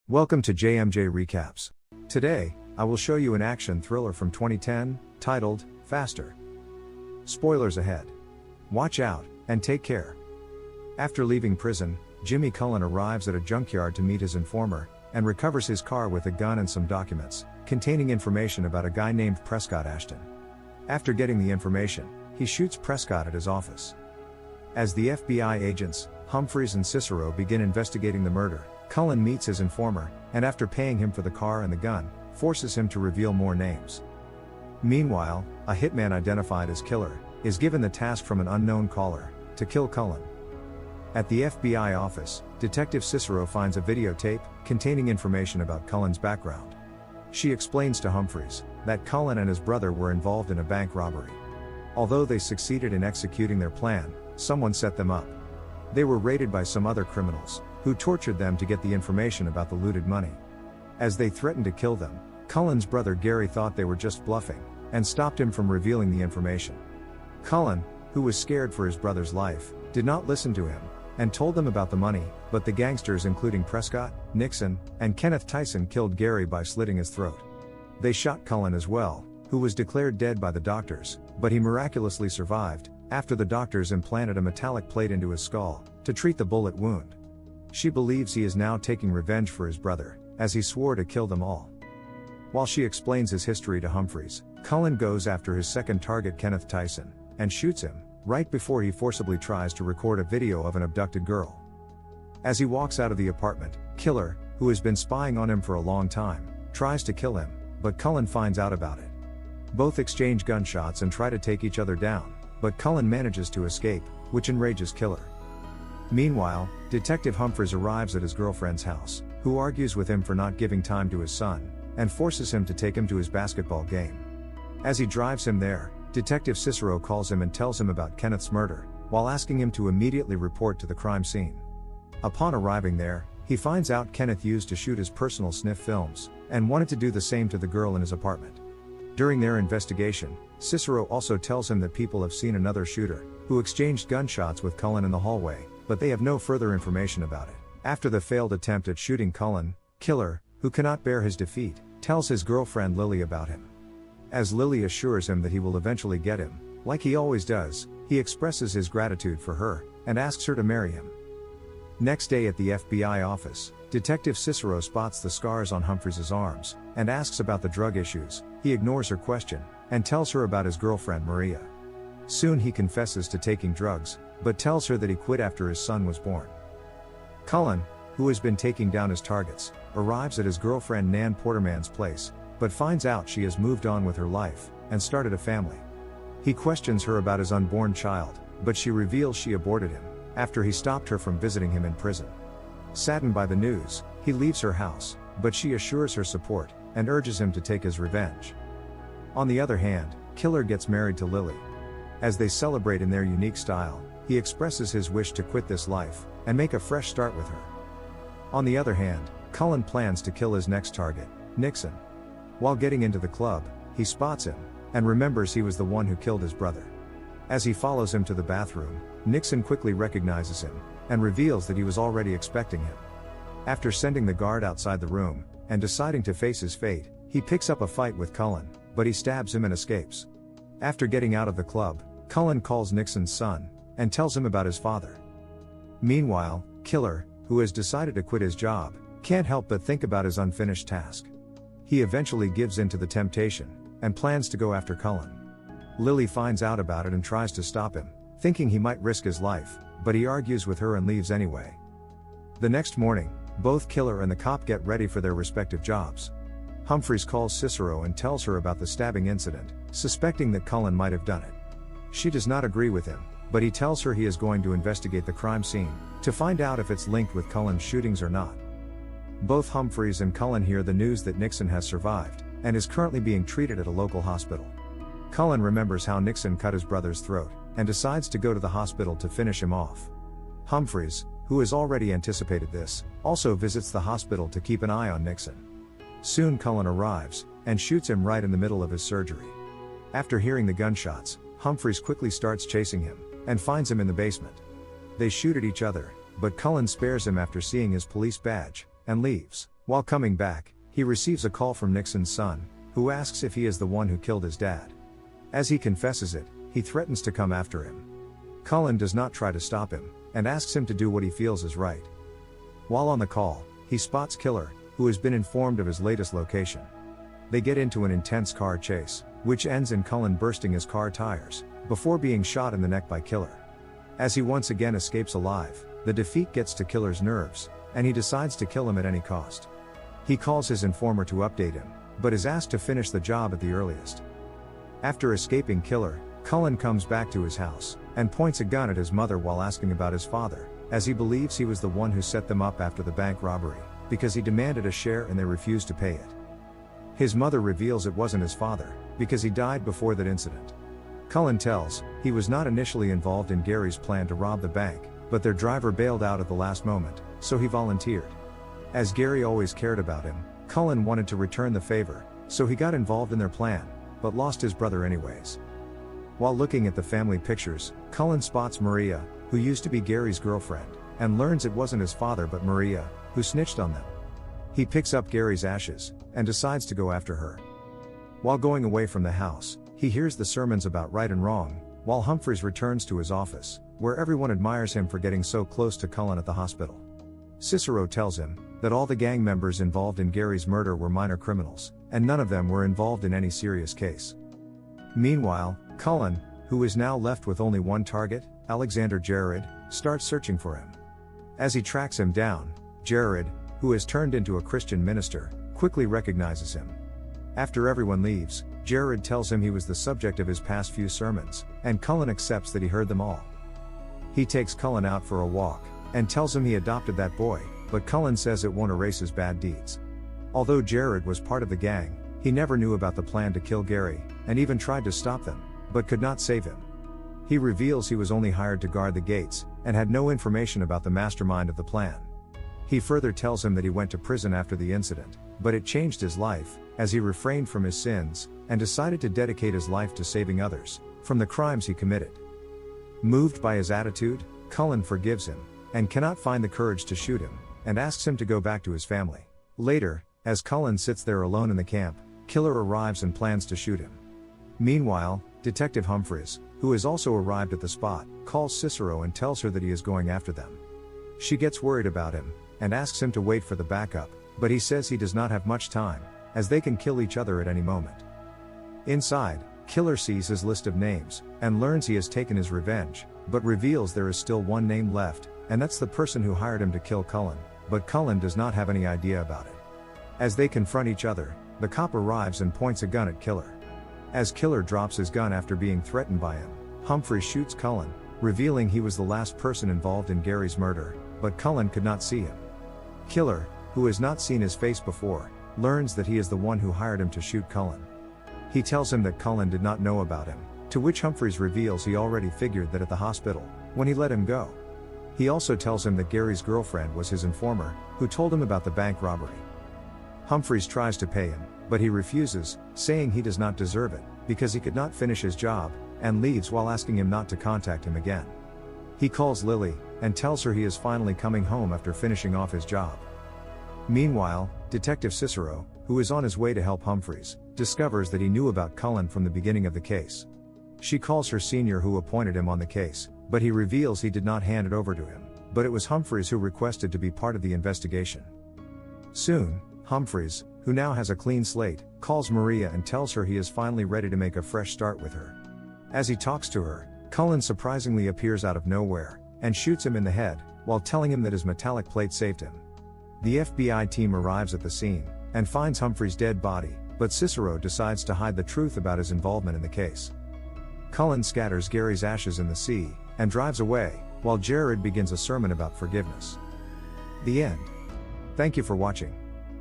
Welcome to JMJ Recaps. Today, I will show you an action thriller from 2010, titled, Faster. Spoilers ahead. Watch out, and take care. After leaving prison, Jimmy Cullen arrives at a junkyard to meet his informer, and recovers his car with a gun and some documents, containing information about a guy named Prescott Ashton. After getting the information, he shoots Prescott at his office. As the FBI agents, Humphreys and Cicero begin investigating the murder, Cullen meets his informer, and after paying him for the car and the gun, forces him to reveal more names. Meanwhile, a hitman identified as Killer is given the task from an unknown caller to kill Cullen. At the FBI office, Detective Cicero finds a videotape containing information about Cullen's background. She explains to Humphreys that Cullen and his brother were involved in a bank robbery. Although they succeeded in executing their plan, someone set them up. They were raided by some other criminals, who tortured them to get the information about the looted money. As they threatened to kill them, Cullen's brother Gary thought they were just bluffing, and stopped him from revealing the information. Cullen, who was scared for his brother's life, did not listen to him, and told them about the money, but the gangsters including Prescott, Nixon, and Kenneth Tyson killed Gary by slitting his throat. They shot Cullen as well, who was declared dead by the doctors, but he miraculously survived, after the doctors implanted a metallic plate into his skull, to treat the bullet wound. She believes he is now taking revenge for his brother, as he swore to kill them all. While she explains his history to Humphreys, Cullen goes after his second target Kenneth Tyson, and shoots him, right before he forcibly tries to record a video of an abducted girl. As he walks out of the apartment, Killer, who has been spying on him for a long time, tries to kill him, but Cullen finds out about it. Both exchange gunshots and try to take each other down, but Cullen manages to escape, which enrages Killer. Meanwhile, Detective Humphreys arrives at his girlfriend's house, who argues with him for not giving time to his son, and forces him to take him to his basketball game. As he drives him there, Detective Cicero calls him and tells him about Kenneth's murder, while asking him to immediately report to the crime scene. Upon arriving there, he finds out Kenneth used to shoot his personal sniff films, and wanted to do the same to the girl in his apartment. During their investigation, Cicero also tells him that people have seen another shooter, who exchanged gunshots with Cullen in the hallway, but they have no further information about it. After the failed attempt at shooting Cullen, Killer, who cannot bear his defeat, tells his girlfriend Lily about him. As Lily assures him that he will eventually get him, like he always does, he expresses his gratitude for her, and asks her to marry him. Next day at the FBI office, Detective Cicero spots the scars on Humphreys' arms, and asks about the drug issues. He ignores her question, and tells her about his girlfriend Maria. Soon he confesses to taking drugs, but tells her that he quit after his son was born. Cullen, who has been taking down his targets, arrives at his girlfriend Nan Porterman's place, but finds out she has moved on with her life, and started a family. He questions her about his unborn child, but she reveals she aborted him, after he stopped her from visiting him in prison. Saddened by the news, he leaves her house, but she assures her support, and urges him to take his revenge. On the other hand, Killer gets married to Lily. As they celebrate in their unique style, he expresses his wish to quit this life, and make a fresh start with her. On the other hand, Cullen plans to kill his next target, Nixon. While getting into the club, he spots him, and remembers he was the one who killed his brother. As he follows him to the bathroom, Nixon quickly recognizes him, and reveals that he was already expecting him. After sending the guard outside the room, and deciding to face his fate, he picks up a fight with Cullen, but he stabs him and escapes. After getting out of the club, Cullen calls Nixon's son, and tells him about his father. Meanwhile, Killer, who has decided to quit his job, can't help but think about his unfinished task. He eventually gives in to the temptation, and plans to go after Cullen. Lily finds out about it and tries to stop him, thinking he might risk his life, but he argues with her and leaves anyway. The next morning, both Killer and the cop get ready for their respective jobs. Humphreys calls Cicero and tells her about the stabbing incident, suspecting that Cullen might have done it. She does not agree with him, but he tells her he is going to investigate the crime scene, to find out if it's linked with Cullen's shootings or not. Both Humphreys and Cullen hear the news that Nixon has survived, and is currently being treated at a local hospital. Cullen remembers how Nixon cut his brother's throat, and decides to go to the hospital to finish him off. Humphreys, who has already anticipated this, also visits the hospital to keep an eye on Nixon. Soon Cullen arrives, and shoots him right in the middle of his surgery. After hearing the gunshots, Humphreys quickly starts chasing him, and finds him in the basement. They shoot at each other, but Cullen spares him after seeing his police badge, and leaves. While coming back, he receives a call from Nixon's son, who asks if he is the one who killed his dad. As he confesses it, he threatens to come after him. Cullen does not try to stop him, and asks him to do what he feels is right. While on the call, he spots Killer, who has been informed of his latest location. They get into an intense car chase, which ends in Cullen bursting his car tires, before being shot in the neck by Killer. As he once again escapes alive, the defeat gets to Killer's nerves, and he decides to kill him at any cost. He calls his informer to update him, but is asked to finish the job at the earliest. After escaping Killer, Cullen comes back to his house, and points a gun at his mother while asking about his father, as he believes he was the one who set them up after the bank robbery, because he demanded a share and they refused to pay it. His mother reveals it wasn't his father, because he died before that incident. Cullen tells he was not initially involved in Gary's plan to rob the bank, but their driver bailed out at the last moment, so he volunteered. As Gary always cared about him, Cullen wanted to return the favor, so he got involved in their plan, but lost his brother anyways. While looking at the family pictures, Cullen spots Maria, who used to be Gary's girlfriend, and learns it wasn't his father but Maria, who snitched on them. He picks up Gary's ashes, and decides to go after her. While going away from the house, he hears the sermons about right and wrong, while Humphreys returns to his office, where everyone admires him for getting so close to Cullen at the hospital. Cicero tells him that all the gang members involved in Gary's murder were minor criminals, and none of them were involved in any serious case. Meanwhile, Cullen, who is now left with only one target, Alexander Jared, starts searching for him. As he tracks him down, Jared, who has turned into a Christian minister, quickly recognizes him. After everyone leaves, Jared tells him he was the subject of his past few sermons, and Cullen accepts that he heard them all. He takes Cullen out for a walk, and tells him he adopted that boy, but Cullen says it won't erase his bad deeds. Although Jared was part of the gang, he never knew about the plan to kill Gary, and even tried to stop them, but could not save him. He reveals he was only hired to guard the gates, and had no information about the mastermind of the plan. He further tells him that he went to prison after the incident, but it changed his life, as he refrained from his sins, and decided to dedicate his life to saving others from the crimes he committed. Moved by his attitude, Cullen forgives him, and cannot find the courage to shoot him, and asks him to go back to his family. Later, as Cullen sits there alone in the camp, Killer arrives and plans to shoot him. Meanwhile, Detective Humphreys, who has also arrived at the spot, calls Cicero and tells her that he is going after them. She gets worried about him, and asks him to wait for the backup, but he says he does not have much time, as they can kill each other at any moment. Inside, Killer sees his list of names, and learns he has taken his revenge, but reveals there is still one name left, and that's the person who hired him to kill Cullen, but Cullen does not have any idea about it. As they confront each other, the cop arrives and points a gun at Killer. As Killer drops his gun after being threatened by him, Humphrey shoots Cullen, revealing he was the last person involved in Gary's murder, but Cullen could not see him. Killer, who has not seen his face before, learns that he is the one who hired him to shoot Cullen. He tells him that Cullen did not know about him, to which Humphreys reveals he already figured that at the hospital, when he let him go. He also tells him that Gary's girlfriend was his informer, who told him about the bank robbery. Humphreys tries to pay him, but he refuses, saying he does not deserve it, because he could not finish his job, and leaves while asking him not to contact him again. He calls Lily, and tells her he is finally coming home after finishing off his job. Meanwhile, Detective Cicero, who is on his way to help Humphreys, discovers that he knew about Cullen from the beginning of the case. She calls her senior who appointed him on the case, but he reveals he did not hand it over to him, but it was Humphreys who requested to be part of the investigation. Soon, Humphreys, who now has a clean slate, calls Maria and tells her he is finally ready to make a fresh start with her. As he talks to her, Cullen surprisingly appears out of nowhere, and shoots him in the head, while telling him that his metallic plate saved him. The FBI team arrives at the scene, and finds Humphrey's dead body, but Cicero decides to hide the truth about his involvement in the case. Cullen scatters Gary's ashes in the sea, and drives away, while Jared begins a sermon about forgiveness. The end. Thank you for watching.